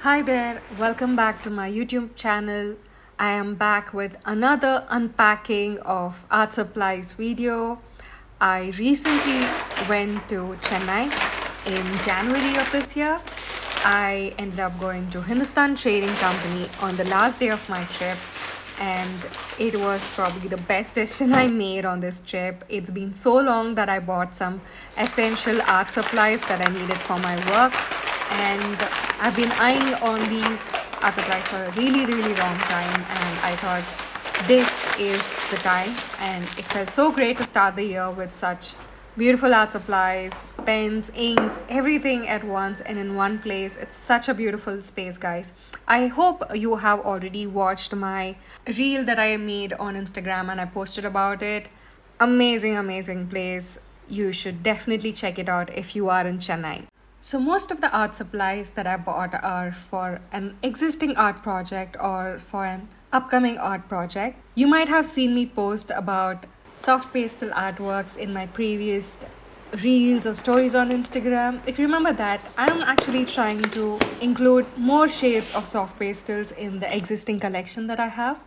Hi there, welcome back to my YouTube channel. I am back with another unpacking of art supplies video. I recently went to Chennai in January of this year. I ended up going to Hindustan Trading Company on the last day of my trip, and it was probably the best decision I made on this trip. It's been so long that I bought some essential art supplies that I needed for my work, and I've been eyeing on these art supplies for a really long time, and I thought this is the time. And it felt so great to start the year with such beautiful art supplies, pens, inks, everything at once and in one place. It's such a beautiful space, guys. I hope you have already watched my reel that I made on Instagram and I posted about it. Amazing place. You should definitely check it out if you are in Chennai. So most of the art supplies that I bought are for an existing art project or for an upcoming art project. You might have seen me post about soft pastel artworks in my previous reels or stories on Instagram. If you remember that, I'm actually trying to include more shades of soft pastels in the existing collection that I have.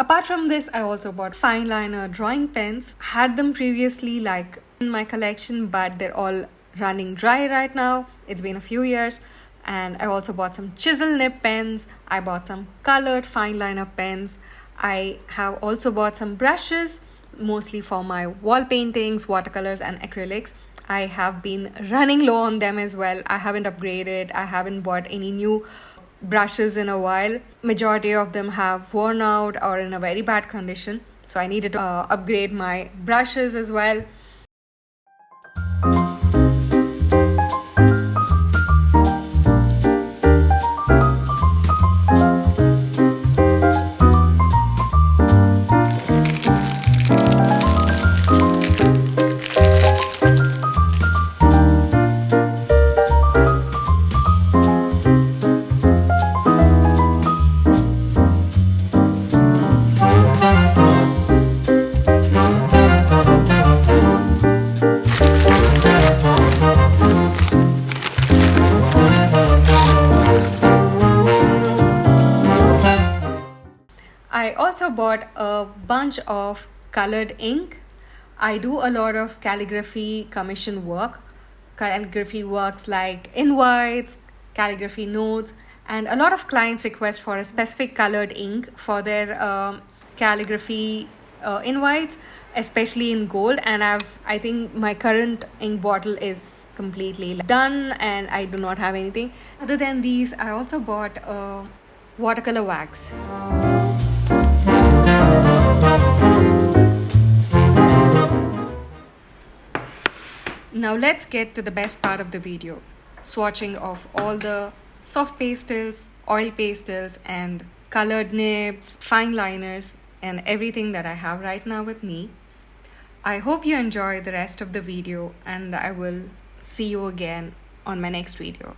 Apart from this, I also bought Fineliner drawing pens. Had them previously like in my collection, but they're all running dry right now. It's been a few years. And I also bought some chisel nib pens. I bought some colored fineliner pens. I have also bought some brushes, mostly for my wall paintings, watercolors and acrylics. I have been running low on them as well. I haven't upgraded. I haven't bought any new brushes in a while. Majority of them have worn out or in a very bad condition, so I needed to upgrade my brushes as well. I also bought a bunch of colored ink. I do a lot of calligraphy commission work. Calligraphy works like invites, calligraphy notes, and a lot of clients request for a specific colored ink for their calligraphy invites, especially in gold. And I think my current ink bottle is completely done and I do not have anything. Other than these, I also bought watercolor wax. Now let's get to the best part of the video, swatching of all the soft pastels, oil pastels and colored nibs, fine liners and everything that I have right now with me. I hope you enjoy the rest of the video and I will see you again on my next video.